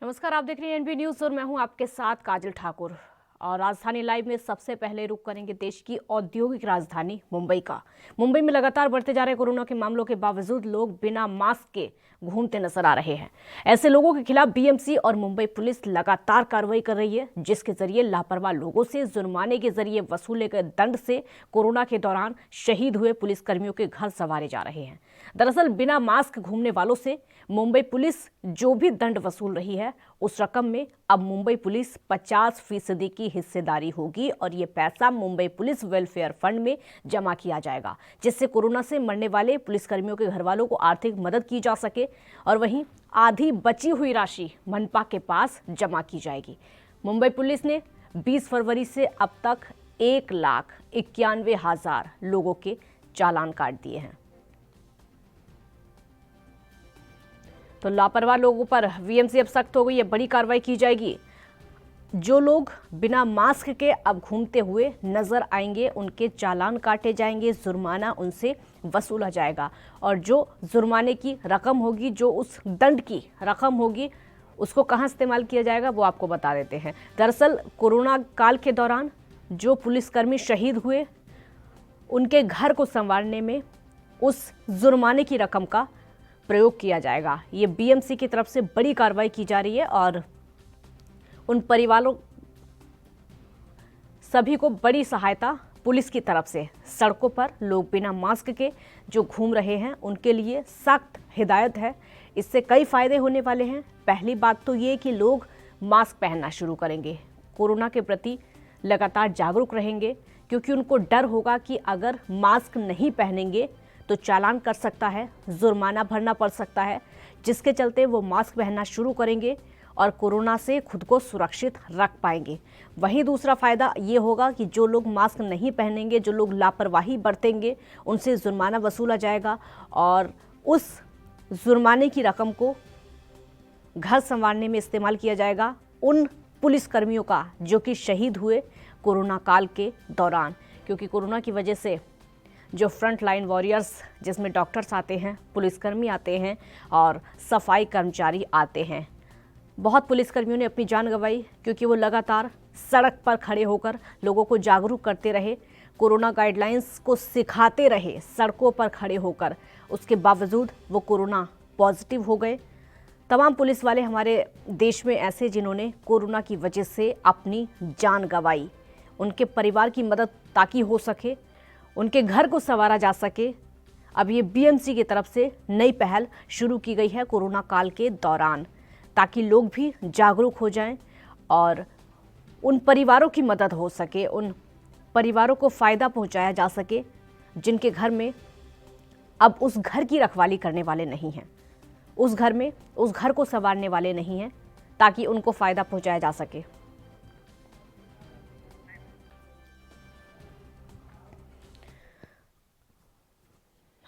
नमस्कार, आप देख रहे हैं एनबी न्यूज और मैं हूं आपके साथ काजल ठाकुर। और राजधानी लाइव में सबसे पहले रुख करेंगे देश की औद्योगिक राजधानी मुंबई का। मुंबई में लगातार बढ़ते जा रहे कोरोना के मामलों के बावजूद लोग बिना मास्क के घूमते नजर आ रहे हैं। ऐसे लोगों के खिलाफ बीएमसी और मुंबई पुलिस लगातार कार्रवाई कर रही है, जिसके जरिए लापरवाह लोगों से जुर्माने के जरिए वसूले गए दंड से कोरोना के दौरान शहीद हुए पुलिसकर्मियों के घर संवारे जा रहे हैं। दरअसल बिना मास्क घूमने वालों से मुंबई पुलिस जो भी दंड वसूल रही है, उस रकम में अब मुंबई पुलिस 50% की हिस्सेदारी होगी और ये पैसा मुंबई पुलिस वेलफेयर फंड में जमा किया जाएगा, जिससे कोरोना से मरने वाले पुलिसकर्मियों के घर वालों को आर्थिक मदद की जा सके। और वहीं आधी बची हुई राशि मनपा के पास जमा की जाएगी। मुंबई पुलिस ने 20 फरवरी से अब तक 1,91,000 लोगों के चालान काट दिए हैं। तो लापरवाह लोगों पर बीएमसी अब सख्त हो गई है, बड़ी कार्रवाई की जाएगी। जो लोग बिना मास्क के अब घूमते हुए नजर आएंगे, उनके चालान काटे जाएंगे, जुर्माना उनसे वसूला जाएगा। और जो जुर्माने की रकम होगी, जो उस दंड की रकम होगी, उसको कहां इस्तेमाल किया जाएगा वो आपको बता देते हैं। दरअसल कोरोना काल के दौरान जो पुलिसकर्मी शहीद हुए, उनके घर को संवारने में उस जुर्माने की रकम का प्रयोग किया जाएगा। ये बीएमसी की तरफ से बड़ी कार्रवाई की जा रही है और उन परिवारों सभी को बड़ी सहायता पुलिस की तरफ से। सड़कों पर लोग बिना मास्क के जो घूम रहे हैं, उनके लिए सख्त हिदायत है। इससे कई फायदे होने वाले हैं। पहली बात तो ये कि लोग मास्क पहनना शुरू करेंगे, कोरोना के प्रति लगातार जागरूक रहेंगे, क्योंकि उनको डर होगा कि अगर मास्क नहीं पहनेंगे तो चालान कर सकता है, जुर्माना भरना पड़ सकता है, जिसके चलते वो मास्क पहनना शुरू करेंगे और कोरोना से खुद को सुरक्षित रख पाएंगे। वहीं दूसरा फायदा ये होगा कि जो लोग मास्क नहीं पहनेंगे, जो लोग लापरवाही बरतेंगे, उनसे जुर्माना वसूला जाएगा और उस जुर्माने की रकम को घर संवारने में इस्तेमाल किया जाएगा उन पुलिसकर्मियों का जो कि शहीद हुए कोरोना काल के दौरान। क्योंकि कोरोना की वजह से जो फ्रंट लाइन वॉरियर्स, जिसमें डॉक्टर्स आते हैं, पुलिसकर्मी आते हैं और सफाई कर्मचारी आते हैं, बहुत पुलिसकर्मियों ने अपनी जान गंवाई, क्योंकि वो लगातार सड़क पर खड़े होकर लोगों को जागरूक करते रहे, कोरोना गाइडलाइंस को सिखाते रहे सड़कों पर खड़े होकर। उसके बावजूद वो कोरोना पॉजिटिव हो गए। तमाम पुलिस वाले हमारे देश में ऐसे जिन्होंने कोरोना की वजह से अपनी जान गंवाई, उनके परिवार की मदद ताकि हो सके, उनके घर को संवारा जा सके। अब ये बीएमसी की तरफ से नई पहल शुरू की गई है कोरोना काल के दौरान, ताकि लोग भी जागरूक हो जाएं और उन परिवारों की मदद हो सके, उन परिवारों को फ़ायदा पहुंचाया जा सके जिनके घर में अब उस घर की रखवाली करने वाले नहीं हैं, उस घर को संवारने वाले नहीं हैं, ताकि उनको फ़ायदा पहुंचाया जा सके।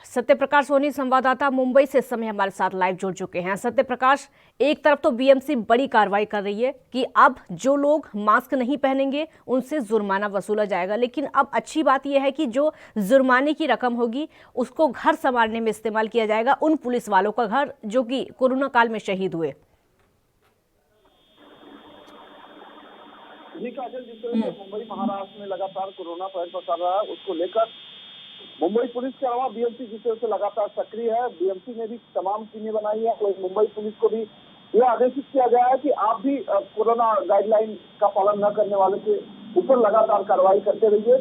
सत्य प्रकाश सोनी संवाददाता मुंबई से इस समय हमारे साथ लाइव जुड़ चुके हैं। सत्य प्रकाश, एक तरफ तो बीएमसी बड़ी कार्रवाई कर रही है कि अब जो लोग मास्क नहीं पहनेंगे उनसे जुर्माना वसूला जाएगा, लेकिन अब अच्छी बात यह है कि जो जुर्माने की रकम होगी उसको घर संवारने में इस्तेमाल किया जाएगा, उन पुलिस वालों का घर जो कि कोरोना काल में शहीद हुए। जी काजल, जिस तरह से मुंबई महाराष्ट्र में लगातार कोरोना पसर रहा है, उसको लेकर मुंबई पुलिस के अलावा बीएमसी जिस तरह से लगातार सक्रिय है। बीएमसी ने भी तमाम टीमें बनाई है। तो मुंबई पुलिस को भी यह आदेशित किया गया है कि आप भी कोरोना गाइडलाइन का पालन न करने वाले के ऊपर लगातार कार्रवाई करते रहिए।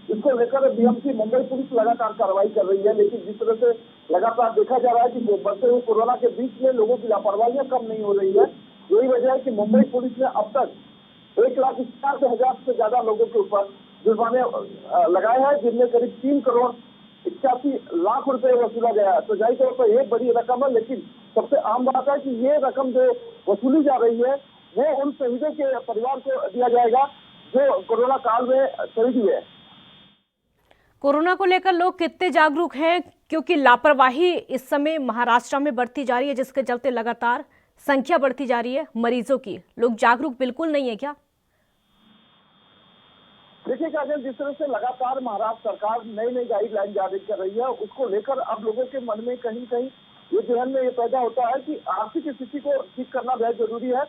इसको लेकर बीएमसी मुंबई पुलिस लगातार कार्रवाई कर रही है। लेकिन जिस तरह से लगातार देखा जा रहा है कि बढ़ते हुए कोरोना के बीच में लोगों की लापरवाहियां कम नहीं हो रही है। यही वजह है कि मुंबई पुलिस ने अब तक 1,91,000 से ज्यादा लोगों के ऊपर जुर्माने लगाए हैं, जिनमें करीब 3,81,00,000 रुपए वसूला गया है। तो जाहिर तौर पर एक बड़ी रकम है, लेकिन सबसे आम बात है कि ये रकम जो वसूली जा रही है वो उन शहीदों के परिवार को दिया जाएगा जो कोरोना काल में शहीद हुए। कोरोना को लेकर लोग कितने जागरूक हैं, क्योंकि लापरवाही इस समय महाराष्ट्र में बढ़ती जा रही है, जिसके चलते लगातार संख्या बढ़ती जा रही है मरीजों की। लोग जागरूक बिल्कुल नहीं है क्या? देखिए काजल, जिस तरह से लगातार महाराष्ट्र सरकार नई गाइडलाइन जारी कर रही है, उसको लेकर अब लोगों के मन में कहीं कहीं ये जहन में ये पैदा होता है कि आर्थिक स्थिति को ठीक करना बहुत जरूरी है।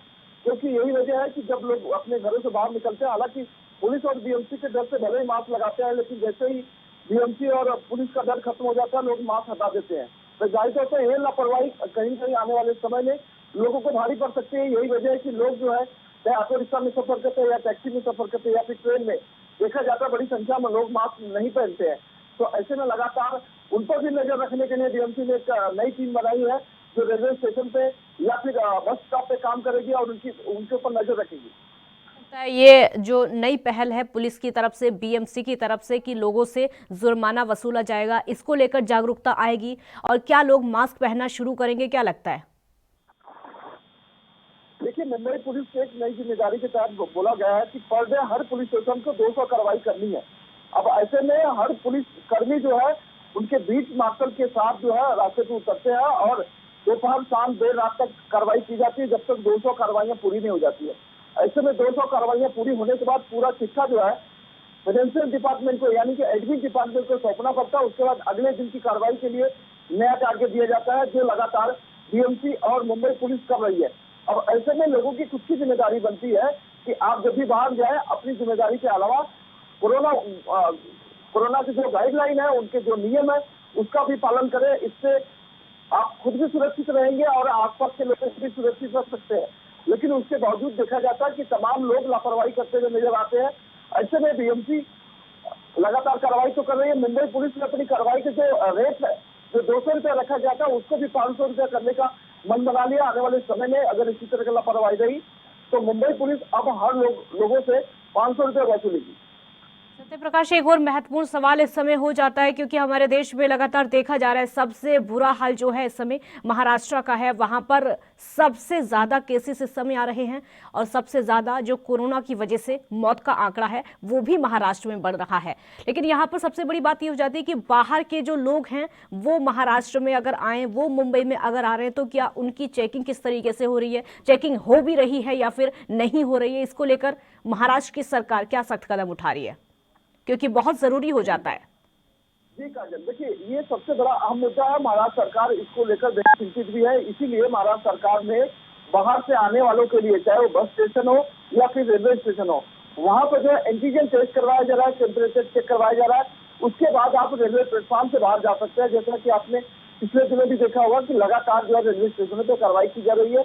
क्योंकि यही वजह है कि जब लोग अपने घरों से बाहर निकलते हैं, हालांकि पुलिस और बीएमसी के डर से भले ही मास्क लगाते हैं, लेकिन जैसे ही बीएमसी और पुलिस का डर खत्म हो जाता है, लोग मास्क हटा देते हैं। तो जाहिर तौर पर यह लापरवाही कहीं कहीं आने वाले समय में लोगों को भारी पड़ सकती है। यही वजह है कि लोग जो है चाहे ऑटो रिक्शा में सफर करते हैं या टैक्सी में सफर करते हैं या फिर ट्रेन में, देखा जाता है बड़ी संख्या में लोग मास्क नहीं पहनते हैं। तो ऐसे में लगातार उन पर भी नजर रखने के लिए बीएमसी ने एक नई टीम बनाई है, जो रेलवे स्टेशन पे या फिर बस स्टॉप पे काम करेगी और उनके ऊपर नजर रखेगी। ये जो नई पहल है पुलिस की तरफ से, बीएमसी की तरफ से, कि लोगों से जुर्माना वसूला जाएगा, इसको लेकर जागरूकता आएगी और क्या लोग मास्क पहनना शुरू करेंगे, क्या लगता है? देखिए, मुंबई पुलिस के एक नई जिम्मेदारी के तहत बोला गया है कि पर डे हर पुलिस स्टेशन को 200 कार्रवाई करनी है। अब ऐसे में हर पुलिस कर्मी जो है उनके बीच मार्शल के साथ जो है रास्ते पे उतरते हैं और दोपहर शाम देर रात तक कार्रवाई की जाती है, जब तक 200 कार्रवाइयां पूरी नहीं हो जाती है। ऐसे में 200 कार्रवाइयां पूरी होने के बाद पूरा चिट्ठा जो है फाइनेंशियल डिपार्टमेंट को यानी कि एडमिन डिपार्टमेंट को सौंपना पड़ता है। उसके बाद अगले दिन की कार्रवाई के लिए नया टारगेट दिया जाता है, जो लगातार बीएमसी और मुंबई पुलिस कर रही है। अब ऐसे में लोगों की खुद की जिम्मेदारी बनती है कि आप जब भी बाहर जाए अपनी जिम्मेदारी के अलावा कोरोना की जो गाइडलाइन है, उनके जो नियम है, उसका भी पालन करें। इससे आप खुद भी सुरक्षित रहेंगे और आसपास के लोगों को भी सुरक्षित रख सकते हैं। लेकिन उसके बावजूद देखा जाता है कि तमाम लोग लापरवाही करते हुए नजर आते हैं। ऐसे में बीएमसी लगातार कार्रवाई तो कर रही है। मुंबई पुलिस ने अपनी कार्रवाई के जो रेट है, जो 200 रुपया रखा गया था, उसको भी 500 रुपया करने का मन बना लिया। आने वाले समय में अगर इसी तरह की लापरवाही रही तो मुंबई पुलिस अब हर लोगों से 500 रुपया वसूलेगी। सत्य प्रकाश, एक और महत्वपूर्ण सवाल इस समय हो जाता है, क्योंकि हमारे देश में लगातार देखा जा रहा है सबसे बुरा हाल जो है इस समय महाराष्ट्र का है। वहां पर सबसे ज्यादा केसेस इस समय आ रहे हैं और सबसे ज्यादा जो कोरोना की वजह से मौत का आंकड़ा है वो भी महाराष्ट्र में बढ़ रहा है। लेकिन यहाँ पर सबसे बड़ी बात ये हो जाती है कि बाहर के जो लोग हैं वो महाराष्ट्र में अगर आए, वो मुंबई में अगर आ रहे हैं, तो क्या उनकी चेकिंग किस तरीके से हो रही है, चेकिंग हो भी रही है या फिर नहीं हो रही है, इसको लेकर महाराष्ट्र की सरकार क्या सख्त कदम उठा रही है, क्योंकि बहुत जरूरी हो जाता है? जी काजल, देखिए ये सबसे बड़ा अहम मुद्दा है। महाराष्ट्र सरकार इसको लेकर बेहद चिंतित भी है। इसीलिए महाराष्ट्र सरकार ने बाहर से आने वालों के लिए, चाहे वो बस स्टेशन हो या फिर रेलवे स्टेशन हो, वहां पर जो है एंटीजन टेस्ट करवाया जा रहा है, टेम्परेचर चेक करवाया जा रहा है। उसके बाद आप रेलवे प्लेटफॉर्म से बाहर जा सकते हैं। जैसा कि आपने पिछले दिनों भी देखा होगा कि लगातार जो है रेलवे स्टेशनों पर कार्रवाई की जा रही है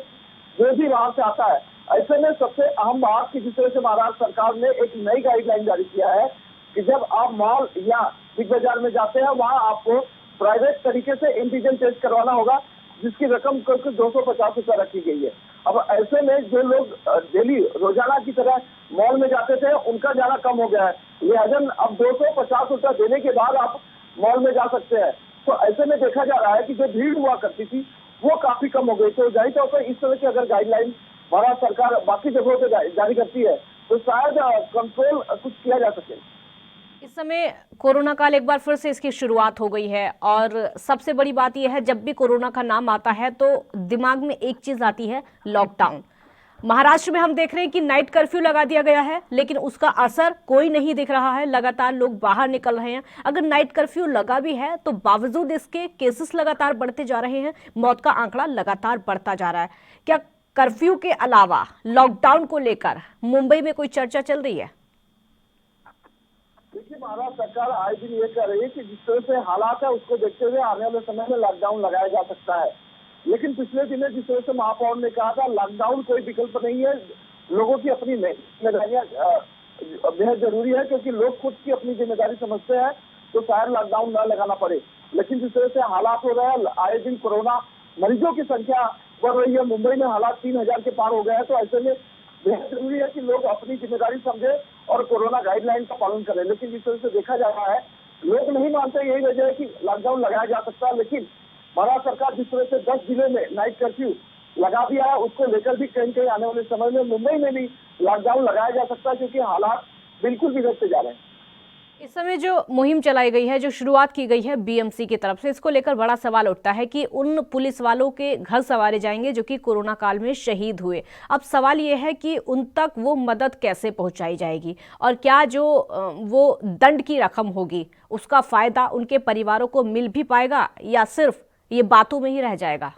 जो भी वहां से आता है। ऐसे में सबसे अहम बात की जिस तरह से महाराष्ट्र सरकार ने एक नई गाइडलाइन जारी किया है कि जब आप मॉल या बिग बाजार में जाते हैं, वहां आपको प्राइवेट तरीके से एंटीजन टेस्ट करवाना होगा, जिसकी रकम करके 250 रुपया रखी गई है। अब ऐसे में जो लोग डेली रोजाना की तरह मॉल में जाते थे, उनका जाना कम हो गया है। लिहाजा अब 250 रुपया देने के बाद आप मॉल में जा सकते हैं। तो ऐसे में देखा जा रहा है कि जो भीड़ हुआ करती थी वो काफी कम हो गई। तो जाहिर तौर पर इस तरह की अगर गाइडलाइन महाराष्ट्र सरकार बाकी जगहों पर जारी करती है तो शायद कंट्रोल कुछ किया जा सके। इस समय कोरोना काल एक बार फिर से इसकी शुरुआत हो गई है और सबसे बड़ी बात यह है, जब भी कोरोना का नाम आता है तो दिमाग में एक चीज आती है, लॉकडाउन। महाराष्ट्र में हम देख रहे हैं कि नाइट कर्फ्यू लगा दिया गया है, लेकिन उसका असर कोई नहीं दिख रहा है। लगातार लोग बाहर निकल रहे हैं। अगर नाइट कर्फ्यू लगा भी है तो बावजूद इसके केसेस लगातार बढ़ते जा रहे हैं, मौत का आंकड़ा लगातार बढ़ता जा रहा है। क्या कर्फ्यू के अलावा लॉकडाउन को लेकर मुंबई में कोई चर्चा चल रही है? देखिए, महाराष्ट्र सरकार आए दिन ये कह रही है कि जिस तरह से हालात है उसको देखते हुए आने वाले समय में लॉकडाउन लगाया जा सकता है। लेकिन पिछले दिनों जिस तरह से महापौर ने कहा था, लॉकडाउन कोई विकल्प नहीं है। लोगों की अपनी जिम्मेदारियां बेहद जरूरी है, क्योंकि लोग खुद की अपनी जिम्मेदारी समझते हैं तो शायद लॉकडाउन न लगाना पड़े। लेकिन जिस तरह से हालात हो रहे हैं, आए दिन कोरोना मरीजों की संख्या बढ़ रही है, मुंबई में हालात 3000 के पार हो गए हैं। तो ऐसे में बेहद जरूरी है कि लोग अपनी जिम्मेदारी समझे और कोरोना गाइडलाइन का पालन करें। लेकिन जिस तरह से देखा जा रहा है, लोग नहीं मानते। यही वजह है कि लॉकडाउन लगाया जा सकता है। लेकिन महाराष्ट्र सरकार जिस तरह से 10 जिले में नाइट कर्फ्यू लगा दिया है, उसको लेकर भी कहीं कहीं आने वाले समय में मुंबई में भी लॉकडाउन लगाया जा सकता है, क्योंकि हालात बिल्कुल बिगड़ते जा रहे हैं। इस समय जो मुहिम चलाई गई है, जो शुरुआत की गई है बीएमसी की तरफ से, इसको लेकर बड़ा सवाल उठता है कि उन पुलिस वालों के घर संवारे जाएंगे जो कि कोरोना काल में शहीद हुए। अब सवाल ये है कि उन तक वो मदद कैसे पहुंचाई जाएगी और क्या जो वो दंड की रकम होगी उसका फायदा उनके परिवारों को मिल भी पाएगा या सिर्फ ये बातों में ही रह जाएगा?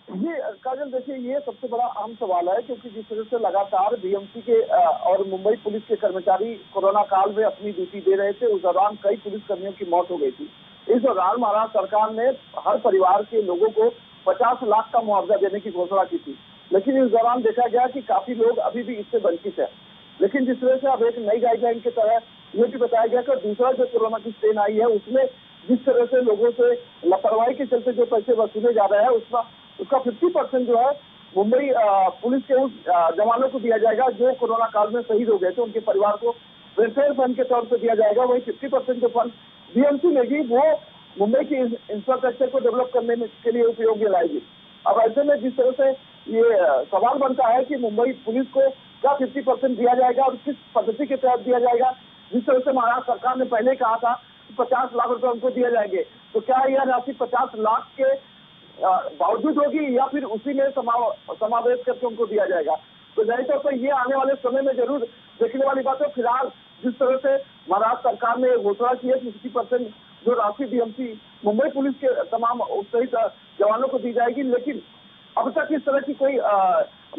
जी काजल देखिए, ये सबसे बड़ा अहम सवाल है, क्योंकि जिस तरह से लगातार बीएमसी के और मुंबई पुलिस के कर्मचारी कोरोना काल में अपनी ड्यूटी दे रहे थे, उस दौरान कई पुलिसकर्मियों की मौत हो गई थी। इस दौरान महाराष्ट्र सरकार ने हर परिवार के लोगों को 50 लाख का मुआवजा देने की घोषणा की थी, लेकिन इस दौरान देखा गया कि काफी लोग अभी भी इससे वंचित है। लेकिन जिस तरह से अब एक नई गाइडलाइन की तरह ये भी बताया गया कि दूसरा जो कोरोना की स्ट्रेन आई है, उसमें जिस तरह से लोगों से लापरवाही के चलते जो पैसे वसूले जा रहे हैं, उसका 50% जो है मुंबई पुलिस के उस जवानों को दिया जाएगा जो कोरोना काल में शहीद हो गए थे, उनके परिवार को वेलफेयर फंड के तौर पर दिया जाएगा। वही 50% जो फंड बीएमसी लेगी वो मुंबई की इंफ्रास्ट्रक्चर को डेवलप करने के लिए उपयोग में लाएगी। अब ऐसे में जिस तरह से ये सवाल बनता है कि मुंबई पुलिस को क्या 50% दिया जाएगा और किस पद्धति के तहत दिया जाएगा। जिस तरह से महाराष्ट्र सरकार ने पहले कहा था 50 लाख रुपए उनको दिया जाएंगे, तो क्या यह राशि 50 लाख के बावजूद होगी या फिर उसी में समावेश करके उनको दिया जाएगा? तो जाहिर तौर पर ये आने वाले समय में जरूर देखने वाली बात है। फिलहाल जिस तरह से महाराष्ट्र सरकार ने घोषणा की है कि 50% जो राशि बीएमसी मुंबई पुलिस के तमाम सहित जवानों को दी जाएगी, लेकिन अब तक इस तरह की कोई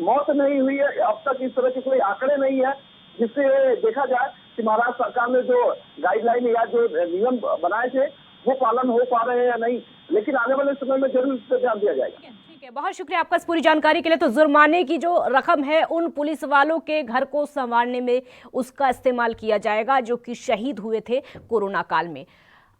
मौत नहीं हुई है, अब तक इस तरह के कोई आंकड़े नहीं है जिससे देखा जाए कि महाराष्ट्र सरकार ने जो गाइडलाइन या जो नियम बनाए थे वो पालन हो पा रहे हैं या नहीं। लेकिन आने वाले समय में जरूर इस पर ध्यान दिया जाएगा। ठीक है, बहुत शुक्रिया आपका इस पूरी जानकारी के लिए। तो जुर्माने की जो रकम है उन पुलिस वालों के घर को संवारने में उसका इस्तेमाल किया जाएगा जो कि शहीद हुए थे कोरोना काल में।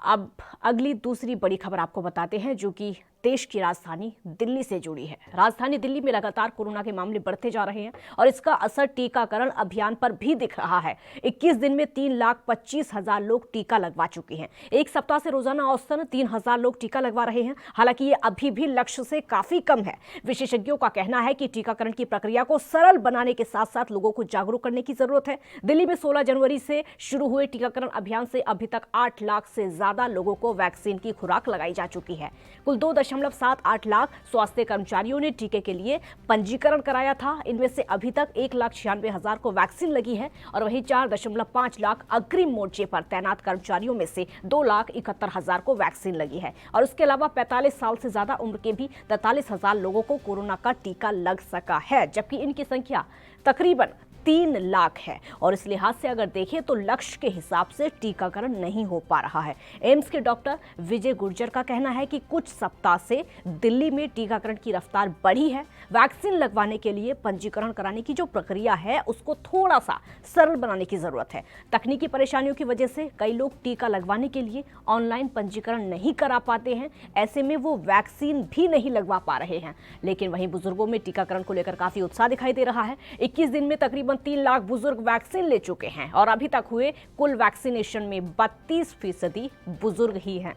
अब अगली दूसरी बड़ी खबर आपको बताते हैं जो कि देश की राजधानी दिल्ली से जुड़ी है। राजधानी दिल्ली में लगातार कोरोना के मामले बढ़ते जा रहे हैं और इसका असर टीकाकरण अभियान पर भी दिख रहा है। 21 दिन में 3,25,000 लोग टीका लगवा चुके हैं। एक सप्ताह से रोजाना औसतन 3,000 लोग टीका लगवा रहे हैं। हालांकि ये अभी भी लक्ष्य से काफी कम है। विशेषज्ञों का कहना है कि टीकाकरण की प्रक्रिया को सरल बनाने के साथ साथ लोगों को जागरूक करने की जरूरत है। दिल्ली में 16 जनवरी से शुरू हुए टीकाकरण अभियान से अभी तक 8 लाख से ज्यादा लोगों को वैक्सीन की खुराक लगाई जा चुकी है। कुल 2.78 लाख स्वास्थ्य कर्मचारियों ने टीके के लिए पंजीकरण कराया था। इनमें से अभी तक 1,96,000 को वैक्सीन लगी है और वहीं 4.5 लाख अग्रिम मोर्चे पर तैनात कर्मचारियों में से 2,71,000 को वैक्सीन लगी है और उसके अलावा 45 साल से ज्यादा उम्र के भी 43,000 लोगों को कोरोना का टीका लग सका है, जबकि इनकी संख्या तकरीबन 3 लाख है। और इस लिहाज से अगर देखें तो लक्ष्य के हिसाब से टीकाकरण नहीं हो पा रहा है। एम्स के डॉक्टर विजय गुर्जर का कहना है कि कुछ सप्ताह से दिल्ली में टीकाकरण की रफ्तार बढ़ी है। वैक्सीन लगवाने के लिए पंजीकरण कराने की जो प्रक्रिया है उसको थोड़ा सा सरल बनाने की जरूरत है। तकनीकी परेशानियों की वजह से कई लोग टीका लगवाने के लिए ऑनलाइन पंजीकरण नहीं करा पाते हैं। ऐसे में वो वैक्सीन भी नहीं लगवा पा रहे हैं। लेकिन वहीं बुजुर्गों में टीकाकरण को लेकर काफी उत्साह दिखाई दे रहा है। 21 दिन में तकरीबन 3 लाख बुजुर्ग वैक्सीन ले चुके हैं और अभी तक हुए कुल वैक्सीनेशन में 32% बुजुर्ग ही हैं।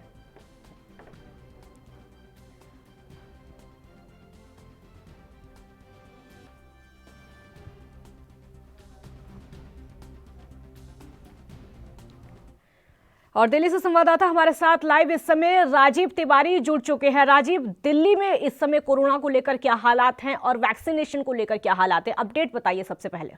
और दिल्ली से संवाददाता हमारे साथ लाइव इस समय राजीव तिवारी जुड़ चुके हैं। राजीव, दिल्ली में इस समय कोरोना को लेकर क्या हालात हैं और वैक्सीनेशन को लेकर क्या हालात हैं, अपडेट बताइए सबसे पहले।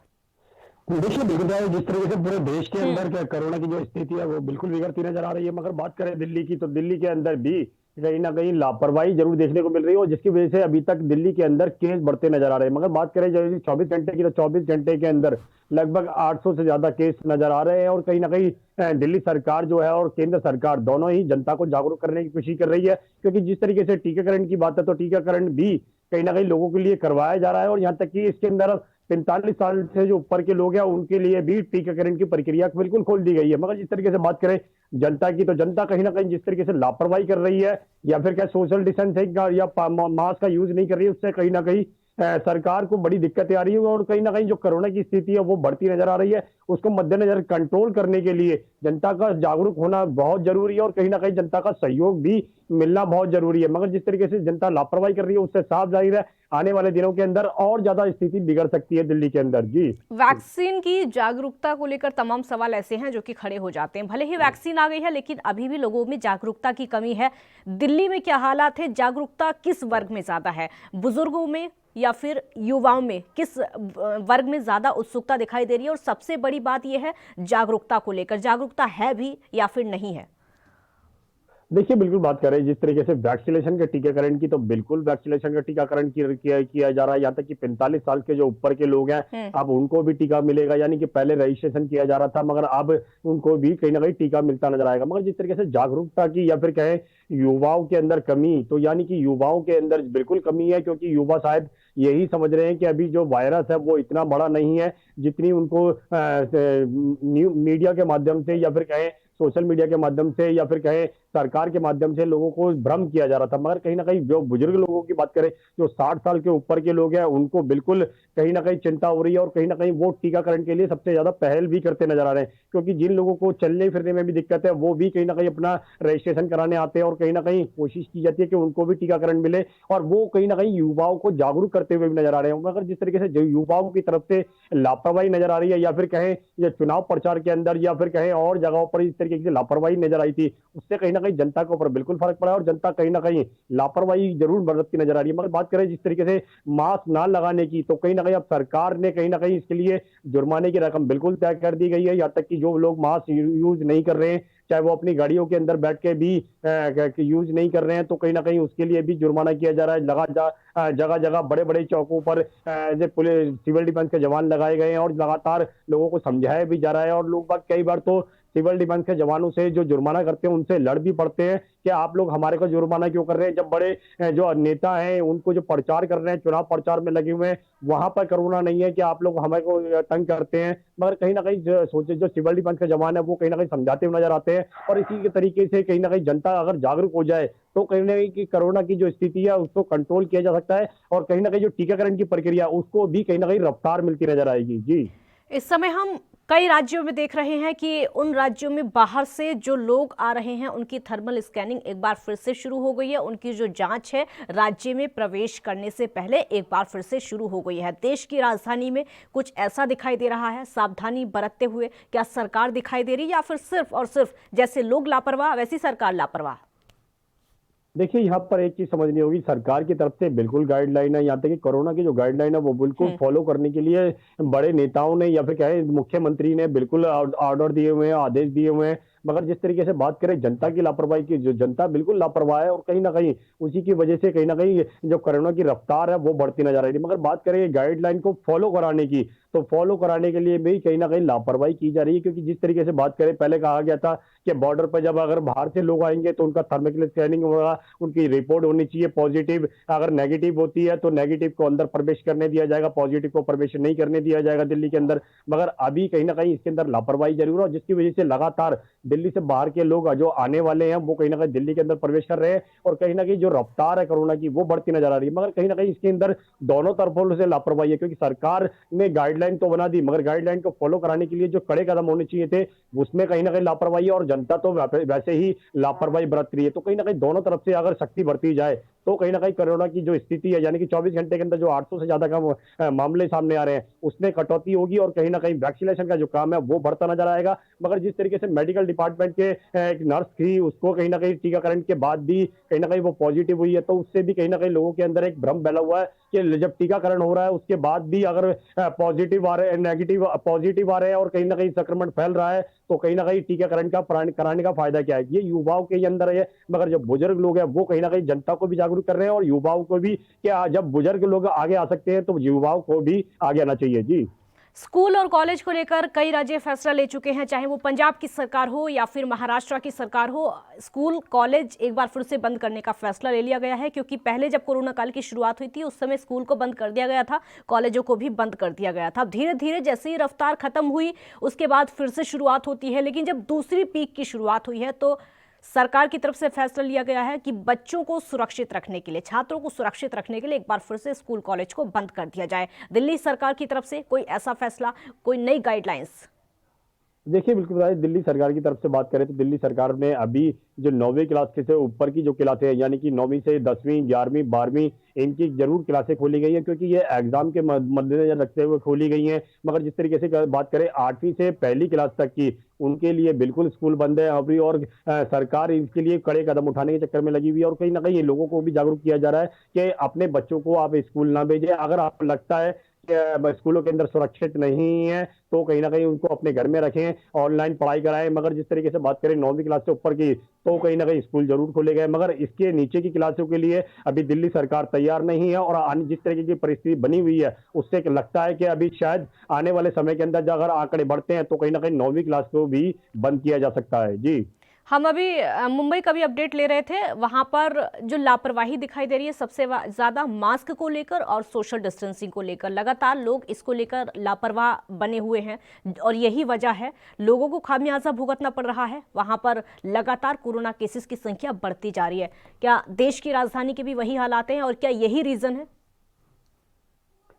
देखिए, बिगड़ है जिस तरीके से पूरे देश के अंदर क्या कोरोना की जो स्थिति है वो बिल्कुल बिगड़ती नजर आ रही है। मगर बात करें दिल्ली की, तो दिल्ली के अंदर भी कहीं ना कहीं लापरवाही जरूर देखने को मिल रही है और जिसकी वजह से अभी तक दिल्ली के अंदर केस बढ़ते नजर आ रहे हैं। मगर बात करें जो 24 घंटे की, तो 24 घंटे के अंदर लगभग 800 से ज्यादा केस नजर आ रहे हैं और कहीं ना कहीं दिल्ली सरकार जो है और केंद्र सरकार दोनों ही जनता को जागरूक करने की कोशिश कर रही है। क्योंकि जिस तरीके से टीकाकरण की बात है तो टीकाकरण भी कहीं ना कहीं लोगों के लिए करवाया जा रहा है और यहाँ तक कि इसके अंदर 45 साल से जो ऊपर के लोग हैं उनके लिए भी टीकाकरण की प्रक्रिया बिल्कुल खोल दी गई है। मगर जिस तरीके से बात करें जनता की, तो जनता कहीं ना कहीं जिस तरीके से लापरवाही कर रही है या फिर क्या सोशल डिस्टेंसिंग या मास्क का यूज नहीं कर रही है, उससे कहीं ना कहीं सरकार को बड़ी दिक्कतें आ रही है और कहीं ना कहीं जो कोरोना की स्थिति है वो बढ़ती नजर आ रही है। उसको मद्देनजर कंट्रोल करने के लिए जनता का जागरूक होना बहुत जरूरी है और कहीं ना कहीं जनता का सहयोग भी मिलना बहुत जरूरी है। मगर जिस तरीके से जनता लापरवाही कर रही है उससे साफ जाहिर है आने वाले दिनों के अंदर और ज्यादा स्थिति बिगड़ सकती है दिल्ली के अंदर। जी, वैक्सीन की जागरूकता को लेकर तमाम सवाल ऐसे हैं जो कि खड़े हो जाते हैं। भले ही वैक्सीन आ गई है लेकिन अभी भी लोगों में जागरूकता की कमी है। दिल्ली में क्या हालात है, जागरूकता किस वर्ग में ज्यादा है, बुजुर्गों में या फिर युवाओं में, किस वर्ग में ज्यादा उत्सुकता दिखाई दे रही है? और सबसे बड़ी बात यह है जागरूकता को लेकर, जागरूकता है भी या फिर नहीं है? देखिए, बिल्कुल बात करें जिस तरीके से वैक्सीनेशन के टीकाकरण की, तो बिल्कुल वैक्सीनेशन का टीकाकरण किया जा रहा है। यहाँ तक कि 45 साल के जो ऊपर के लोग हैं, हम्म। अब उनको भी टीका मिलेगा। यानी कि पहले रजिस्ट्रेशन किया जा रहा था, मगर अब उनको भी कहीं ना कहीं टीका मिलता नजर आएगा। मगर जिस तरीके से जागरूकता की या फिर कहें युवाओं के अंदर कमी, तो यानी कि युवाओं के अंदर बिल्कुल कमी है, क्योंकि युवा शायद यही समझ रहे हैं कि अभी जो वायरस है वो इतना बड़ा नहीं है जितनी उनको मीडिया के माध्यम से या फिर कहें सोशल मीडिया के माध्यम से या फिर कहें सरकार के माध्यम से लोगों को भ्रम किया जा रहा था। मगर कहीं ना कहीं जो बुजुर्ग लोगों की बात करें, जो 60 साल के ऊपर के लोग हैं, उनको बिल्कुल कहीं ना कहीं चिंता हो रही है, और कहीं ना कहीं वो टीकाकरण के लिए सबसे ज्यादा पहल भी करते नजर आ रहे हैं। क्योंकि जिन लोगों को चलने फिरने में भी दिक्कत है, वो भी कहीं ना कहीं अपना रजिस्ट्रेशन कराने आते हैं, और कहीं ना कहीं कोशिश की जाती है कि उनको भी टीकाकरण मिले, और वो कहीं ना कहीं युवाओं को जागरूक करते हुए भी नजर आ रहे हैं। मगर जिस तरीके से जो युवाओं की तरफ से लापरवाही नजर आ रही है, या फिर कहें ये चुनाव प्रचार के अंदर या फिर कहें और जगहों पर इस तरीके की लापरवाही नजर आई थी, उससे कहीं ना कहीं जनता के ऊपर बिल्कुल फर्क पड़ा है, और जनता कहीं ना कहीं लापरवाही जरूर बरतती नजर आ रही है। मगर बात करें जिस तरीके से मास्क ना लगाने की, तो कहीं ना कहीं अब सरकार ने कहीं ना कहीं इसके लिए जुर्माने की रकम बिल्कुल तय कर दी गई है। यहाँ तक कि जो लोग मास्क यूज नहीं कर रहे हैं, चाहे वो अपनी गाड़ियों के अंदर बैठ के भी यूज नहीं कर रहे हैं, तो कहीं ना कहीं उसके लिए भी जुर्माना किया जा रहा है। जगह जगह बड़े बड़े चौकों पर पुलिस सिविल डिफेंस के जवान लगाए गए हैं, और लगातार लोगों को समझाया भी जा रहा है। और लोग बात कई बार तो सिविल डिफेंस के जवानों से जो जुर्माना करते हैं उनसे लड़ भी पड़ते हैं कि आप लोग हमारे को जुर्माना क्यों कर रहे हैं, जब बड़े जो नेता हैं उनको जो प्रचार कर रहे हैं, चुनाव प्रचार में लगे हुए हैं, वहां पर कोरोना नहीं है कि आप लोग हमें को तंग करते हैं। मगर कहीं ना कहीं सोचे जो सिविल डिफेंस के जवान है वो कहीं ना कहीं समझाते हुए नजर आते हैं। और इसी के तरीके से कहीं ना कहीं जनता अगर जागरूक हो जाए, तो कहीं ना कहीं कोरोना की जो स्थिति है उसको कंट्रोल किया जा सकता है, और कहीं ना कहीं जो टीकाकरण की प्रक्रिया उसको भी कहीं ना कहीं रफ्तार मिलती नजर आएगी। जी, इस समय हम कई राज्यों में देख रहे हैं कि उन राज्यों में बाहर से जो लोग आ रहे हैं उनकी थर्मल स्कैनिंग एक बार फिर से शुरू हो गई है। उनकी जो जांच है राज्य में प्रवेश करने से पहले एक बार फिर से शुरू हो गई है। देश की राजधानी में कुछ ऐसा दिखाई दे रहा है, सावधानी बरतते हुए क्या सरकार दिखाई दे रही है, या फिर सिर्फ और सिर्फ जैसे लोग लापरवाह वैसी सरकार लापरवाह? देखिए, यहाँ पर एक चीज समझनी होगी, सरकार की तरफ से बिल्कुल गाइडलाइन है। यहाँ तक कि कोरोना की जो गाइडलाइन है वो बिल्कुल फॉलो करने के लिए बड़े नेताओं ने या फिर कहे मुख्यमंत्री ने बिल्कुल ऑर्डर दिए हुए हैं, आदेश दिए हुए हैं। मगर जिस तरीके से बात करें जनता की लापरवाही की, जो जनता बिल्कुल लापरवाह है, और कहीं ना कहीं उसी की वजह से कहीं ना कहीं जो कोरोना की रफ्तार है वो बढ़ती नजर आ रही है। मगर बात करें गाइडलाइन को फॉलो कराने की, तो फॉलो कराने के लिए भी कहीं ना कहीं लापरवाही की जा रही है। क्योंकि जिस तरीके से बात करें, पहले कहा गया था कि बॉर्डर पर जब अगर बाहर से लोग आएंगे तो उनका थर्मल स्कैनिंग होगा, उनकी रिपोर्ट होनी चाहिए पॉजिटिव, अगर नेगेटिव होती है तो नेगेटिव को अंदर प्रवेश करने दिया जाएगा, पॉजिटिव को प्रवेश नहीं करने दिया जाएगा दिल्ली के अंदर। मगर अभी कहीं ना कहीं इसके अंदर लापरवाही जरूर है, जिसकी वजह से लगातार दिल्ली से बाहर के लोग जो आने वाले हैं वो कहीं ना कहीं दिल्ली के अंदर प्रवेश कर रहे हैं, और कहीं ना कहीं जो रफ्तार है कोरोना की वो बढ़ती नजर आ रही है। मगर कहीं ना कहीं इसके अंदर दोनों तरफों से लापरवाही है, क्योंकि सरकार ने गाइडलाइन तो बना दी, मगर गाइडलाइन को फॉलो कराने के लिए जो कड़े कदम होने चाहिए थे उसमें कहीं ना कहीं लापरवाही है, और जनता तो वैसे ही लापरवाही बरत रही है। तो कहीं ना कहीं दोनों तरफ से अगर सख्ती बरती जाए, तो कहीं ना कहीं कोरोना की जो स्थिति है, यानी कि 24 घंटे के अंदर जो 800 से ज्यादा का मामले सामने आ रहे हैं, उसमें कटौती होगी, और कहीं ना कहीं वैक्सीनेशन का जो काम है वो बढ़ता नजर आएगा। मगर जिस तरीके से मेडिकल डिपार्टमेंट के एक नर्स थी, उसको कहीं ना कहीं टीकाकरण के बाद भी कहीं ना कहीं वो पॉजिटिव हुई है, तो उससे भी कहीं ना कहीं लोगों के अंदर एक भ्रम फैला हुआ है कि जब टीकाकरण हो रहा है उसके बाद भी अगर पॉजिटिव आ रहे हैं, नेगेटिव पॉजिटिव आ रहे हैं, और कहीं ना कहीं संक्रमण फैल रहा है, तो कहीं ना कहीं टीकाकरण का कराने का फायदा क्या है? ये युवाओं के अंदर है। मगर जो बुजुर्ग लोग हैं वो कहीं ना कहीं जनता को भी जागरूक कर रहे हैं, और युवाओं को भी, कि जब बुजुर्ग लोग आगे आ सकते हैं तो युवाओं को भी आगे आना चाहिए। जी, स्कूल और कॉलेज को लेकर कई राज्य फैसला ले चुके हैं, चाहे वो पंजाब की सरकार हो या फिर महाराष्ट्र की सरकार हो। स्कूल कॉलेज एक बार फिर से बंद करने का फैसला ले लिया गया है, क्योंकि पहले जब कोरोना काल की शुरुआत हुई थी उस समय स्कूल को बंद कर दिया गया था, कॉलेजों को भी बंद कर दिया गया था। अब धीरे धीरे जैसे ही रफ्तार खत्म हुई उसके बाद फिर से शुरुआत होती है, लेकिन जब दूसरी पीक की शुरुआत हुई है तो सरकार की तरफ से फैसला लिया गया है कि बच्चों को सुरक्षित रखने के लिए, छात्रों को सुरक्षित रखने के लिए एक बार फिर से स्कूल कॉलेज को बंद कर दिया जाए। दिल्ली सरकार की तरफ से कोई ऐसा फैसला, कोई नई गाइडलाइंस? देखिए, बिल्कुल दिल्ली सरकार की तरफ से बात करें तो दिल्ली सरकार ने अभी जो 9वीं क्लास के से ऊपर की जो क्लासें हैं, यानी कि 9वीं से 10वीं 11वीं 12वीं, इनकी जरूर क्लासें खोली गई है, क्योंकि ये एग्जाम के मद्देनजर रखते हुए खोली गई हैं। मगर जिस तरीके से बात करें 8वीं से पहली क्लास तक की, उनके लिए बिल्कुल स्कूल बंद है अभी, और सरकार इसके लिए कड़े कदम उठाने के चक्कर में लगी हुई है। और कहीं ना कहीं लोगों को भी जागरूक किया जा रहा है कि अपने बच्चों को आप स्कूल ना भेजें। अगर आपको लगता है स्कूलों के अंदर सुरक्षित नहीं है तो कहीं ना कहीं उनको अपने घर में रखें, ऑनलाइन पढ़ाई कराएं। मगर जिस तरीके से बात करें 9वीं क्लास से ऊपर की, तो कहीं ना कहीं स्कूल जरूर खोले गए, मगर इसके नीचे की क्लासों के लिए अभी दिल्ली सरकार तैयार नहीं है। और जिस तरीके की परिस्थिति बनी हुई है उससे लगता है कि अभी शायद आने वाले समय के अंदर अगर आंकड़े बढ़ते हैं तो कहीं ना कहीं 9वीं क्लास को भी बंद किया जा सकता है। जी, हम अभी मुंबई का भी अपडेट ले रहे थे, वहां पर जो लापरवाही दिखाई दे रही है सबसे ज्यादा मास्क को लेकर और सोशल डिस्टेंसिंग को लेकर। लगातार लोग इसको लेकर लापरवाह बने हुए हैं और यही वजह है लोगों को खामियाजा भुगतना पड़ रहा है। वहां पर लगातार कोरोना केसेस की संख्या बढ़ती जा रही है। क्या देश की राजधानी के भी वही हालात हैं और क्या यही रीजन है?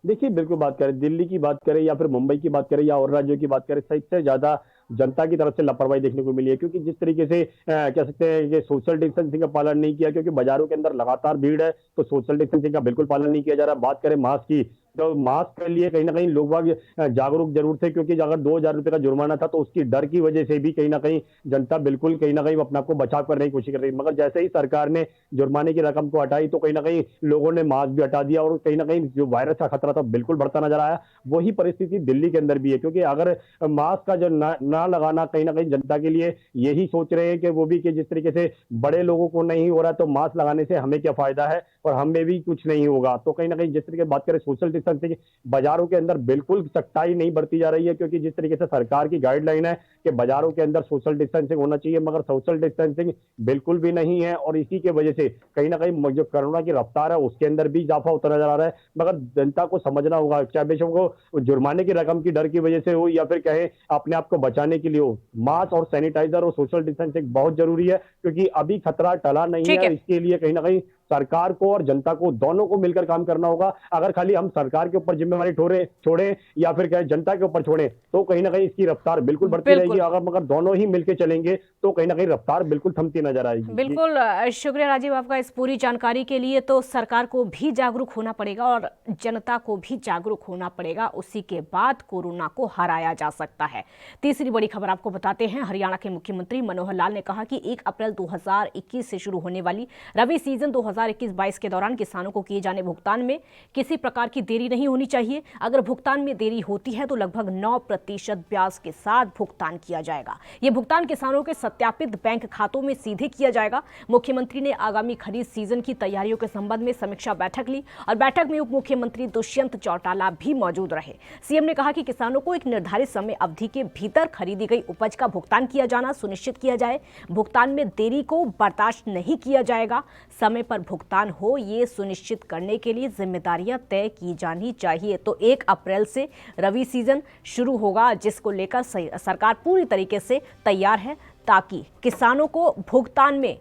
देखिए, बिल्कुल बात करें दिल्ली की बात करें या फिर मुंबई की बात करें या और राज्यों की बात करें, सबसे ज्यादा जनता की तरफ से लापरवाही देखने को मिली है। क्योंकि जिस तरीके से कह सकते हैं कि सोशल डिस्टेंसिंग का पालन नहीं किया, क्योंकि बाजारों के अंदर लगातार भीड़ है तो सोशल डिस्टेंसिंग का बिल्कुल पालन नहीं किया जा रहा। बात करें मास्क की, तो मास्क के लिए कहीं ना कहीं लोग बाग जागरूक जरूर थे, क्योंकि अगर 2,000 रुपए का जुर्माना था तो उसकी डर की वजह से भी कहीं ना कहीं जनता बिल्कुल कहीं ना कहीं अपने आप को बचाव करने की कोशिश कर रही। मगर जैसे ही सरकार ने जुर्माने की रकम को हटाई तो कहीं ना कहीं लोगों ने मास्क भी हटा दिया और कहीं ना कहीं जो वायरस का खतरा था बिल्कुल बढ़ता नजर आया। वही परिस्थिति दिल्ली के अंदर भी है, क्योंकि अगर मास्क का जो ना लगाना कहीं ना कहीं जनता के लिए यही सोच रहे हैं कि वो भी कि जिस तरीके से बड़े लोगों को नहीं हो रहा तो मास्क लगाने से हमें क्या फायदा है और हमें भी कुछ नहीं होगा। तो कहीं ना कहीं जिस तरीके से बात करें सोशल डिस्टेंसिंग, बाजारों के अंदर बिल्कुल सख्ताई नहीं बरती जा रही है, क्योंकि जिस तरीके से सरकार की गाइडलाइन है कि बाजारों के अंदर सोशल डिस्टेंसिंग होना चाहिए, मगर सोशल डिस्टेंसिंग बिल्कुल भी नहीं है। और इसी के वजह से कहीं ना कहीं जो कोरोना की रफ्तार है उसके अंदर भी इजाफा होता नजर आ रहा है। मगर जनता को समझना होगा, चाहे बेशक को जुर्माने की रकम की डर की वजह से हो या फिर कहे अपने आप को बचाने के लिए हो, मास्क और सैनिटाइजर और सोशल डिस्टेंसिंग बहुत जरूरी है, क्योंकि अभी खतरा टला नहीं ठीक है। है। इसके लिए कहीं ना कहीं सरकार को और जनता को दोनों को मिलकर काम करना होगा। अगर खाली हम सरकार के ऊपर जिम्मेवारी छोड़े या फिर कहे जनता के ऊपर छोड़े तो कहीं ना कहीं इसकी रफ्तार बिल्कुल बढ़ती रहेगी। बिल्कुल अगर मगर दोनों ही मिलकर चलेंगे तो कहीं ना कहीं रफ्तार बिल्कुल थमती नजर आएगी। बिल्कुल। शुक्रिया राजीव आपका इस पूरी जानकारी के लिए। तो सरकार को भी जागरूक होना पड़ेगा और जनता को भी जागरूक होना पड़ेगा, उसी के बाद कोरोना को हराया जा सकता है। तीसरी बड़ी खबर आपको बताते हैं। हरियाणा के मुख्यमंत्री मनोहर लाल ने कहा कि 1 अप्रैल 2021 से शुरू होने वाली रबी सीजन 2021-22 के दौरान किसानों को किए जाने भुगतान में किसी प्रकार की देरी नहीं होनी चाहिए। अगर भुगतान में देरी होती है तो लगभग 9% ब्याज के साथ भुगतान किया जाएगा। ये भुगतान किसानों के सत्यापित बैंक खातों में सीधे किया जाएगा। मुख्यमंत्री ने आगामी खरीद सीजन की तैयारियों के संबंध में समीक्षा बैठक ली और बैठक में उप मुख्यमंत्री दुष्यंत चौटाला भी मौजूद रहे। सीएम ने कहा कि किसानों को एक निर्धारित समय अवधि के भीतर खरीदी गई उपज का भुगतान किया जाना सुनिश्चित किया जाए। भुगतान में देरी को बर्दाश्त नहीं किया जाएगा। समय पर भुगतान हो ये सुनिश्चित करने के लिए जिम्मेदारियां तय की जानी चाहिए। तो 1 अप्रैल से रबी सीजन शुरू होगा, जिसको लेकर सरकार पूरी तरीके से तैयार है ताकि किसानों को भुगतान में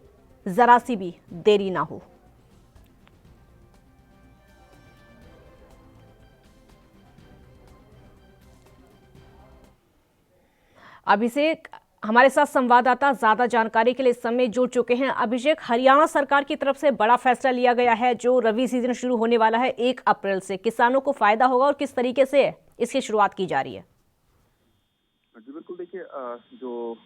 जरा सी भी देरी ना हो। अभिषेक हमारे साथ संवाददाता ज्यादा जानकारी के लिए इस समय जुड़ चुके हैं। अभिषेक, हरियाणा सरकार की तरफ से बड़ा फैसला लिया गया है, जो रबी सीजन शुरू होने वाला है 1 अप्रैल से, किसानों को फायदा होगा और किस तरीके से इसकी शुरुआत की जा रही है? जी बिल्कुल, देखिए जो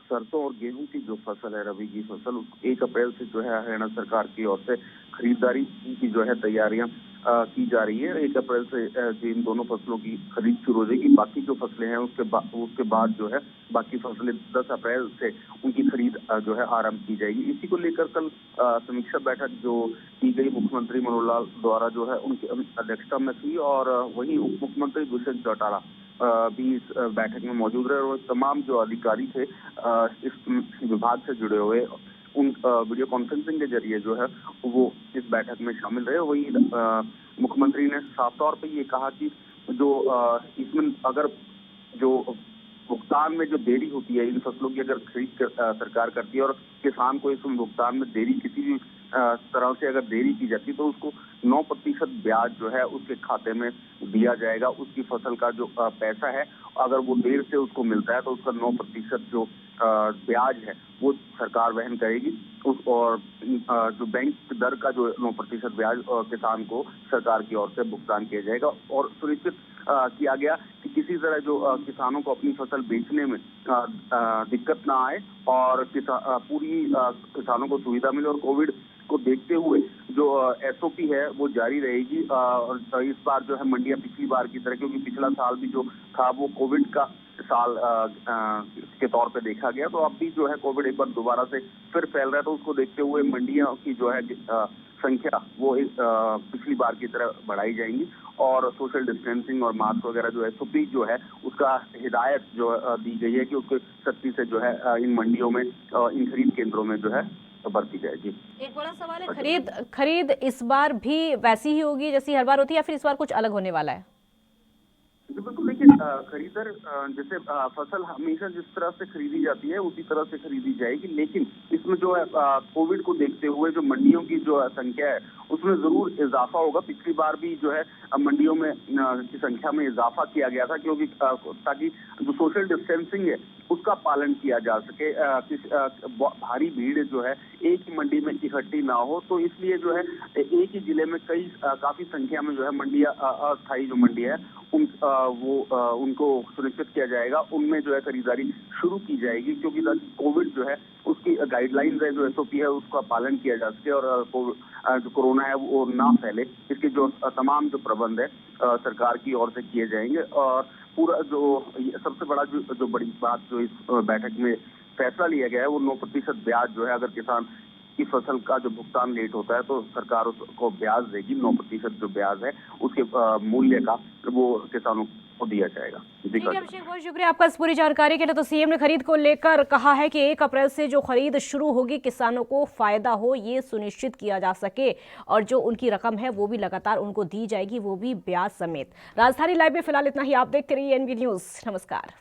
सरसों और गेहूं की जो फसल है, रबी की फसल, 1 अप्रैल से जो है हरियाणा सरकार की ओर से खरीदारी की जो है तैयारियां की जा रही है। 1 अप्रैल से इन दोनों फसलों की खरीद शुरू हो जाएगी। बाकी जो फसलें हैं उसके बाद जो है बाकी फसलें 10 अप्रैल से उनकी खरीद जो है आरंभ की जाएगी। इसी को लेकर कल समीक्षा बैठक जो की गई मुख्यमंत्री मनोहर लाल द्वारा जो है उनकी अध्यक्षता में थी और वहीं उप मुख्यमंत्री दुष्यंत चौटाला भी इस बैठक में मौजूद रहे और तमाम जो अधिकारी थे इस विभाग से जुड़े हुए उन वीडियो कॉन्फ्रेंसिंग के जरिए जो है वो इस बैठक में शामिल रहे। वही मुख्यमंत्री ने साफ तौर पे ये कहा कि जो इसमें अगर जो भुगतान में जो देरी होती है इन फसलों की, अगर खरीद सरकार करती है और किसान को इसमें भुगतान में देरी किसी भी तरह से अगर देरी की जाती है तो उसको 9% ब्याज जो है उसके खाते में दिया जाएगा। उसकी फसल का जो पैसा है अगर वो देर से उसको मिलता है तो उसका 9% जो ब्याज है वो सरकार वहन करेगी। और जो बैंक दर का जो 9% ब्याज किसान को सरकार की ओर से भुगतान किया जाएगा और सुनिश्चित किया गया कि किसी तरह जो किसानों को अपनी फसल बेचने में दिक्कत ना आए और पूरी किसानों को सुविधा मिले। और कोविड को देखते हुए जो एसओपी है वो जारी रहेगी। और इस बार जो है मंडियां पिछली बार की तरह, क्योंकि पिछला साल भी जो था वो कोविड का साल के तौर पे देखा गया, तो अब भी जो है कोविड एक बार दोबारा से फिर फैल रहा है, तो उसको देखते हुए मंडियों की जो है संख्या वो पिछली बार की तरह बढ़ाई जाएंगी। और सोशल डिस्टेंसिंग और मास्क वगैरह जो एसओपी जो है उसका हिदायत जो दी गई है कि उसके सख्ती से जो है इन मंडियों में इन खरीद केंद्रों में जो है बरती जाएगी। एक बड़ा सवाल है, खरीद इस बार भी वैसी ही होगी जैसी हर बार होती है या फिर इस बार कुछ अलग होने वाला है? बिल्कुल, देखिए खरीदार जैसे फसल हमेशा जिस तरह से खरीदी जाती है उसी तरह से खरीदी जाएगी, लेकिन इसमें जो है कोविड को देखते हुए जो मंडियों की जो संख्या है उसमें जरूर इजाफा होगा। पिछली बार भी जो है मंडियों में की संख्या में इजाफा किया गया था, क्योंकि ताकि जो सोशल डिस्टेंसिंग है उसका पालन किया जा सके, भारी भीड़ जो है एक ही मंडी में इकट्ठी ना हो, तो इसलिए जो है एक ही जिले में काफी संख्या में जो है मंडियां, अस्थायी जो मंडी है उनको सुनिश्चित किया जाएगा, उनमें जो है खरीदारी शुरू की जाएगी, क्योंकि कोविड जो है उसकी गाइडलाइंस है, जो एसओपी है उसका पालन किया जा सके और जो कोरोना है वो ना फैले। इसके जो तमाम जो प्रबंध है सरकार की ओर से किए जाएंगे। और पूरा जो सबसे बड़ा जो बड़ी बात जो इस बैठक में फैसला लिया गया है वो 9% ब्याज जो है, अगर किसान की फसल का जो भुगतान लेट होता है तो सरकार उसको ब्याज देगी। 9% जो ब्याज है उसके मूल्य का वो किसानों को दिया जाएगा। ठीक है अभिषेक, बहुत शुक्रिया आपका इस पूरी जानकारी के लिए। तो सीएम ने खरीद को लेकर कहा है कि 1 अप्रैल से जो खरीद शुरू होगी किसानों को फायदा हो ये सुनिश्चित किया जा सके, और जो उनकी रकम है वो भी लगातार उनको दी जाएगी, वो भी ब्याज समेत। राजधानी लाइव में फिलहाल इतना ही। आप देखते रहिए एनबी न्यूज। नमस्कार।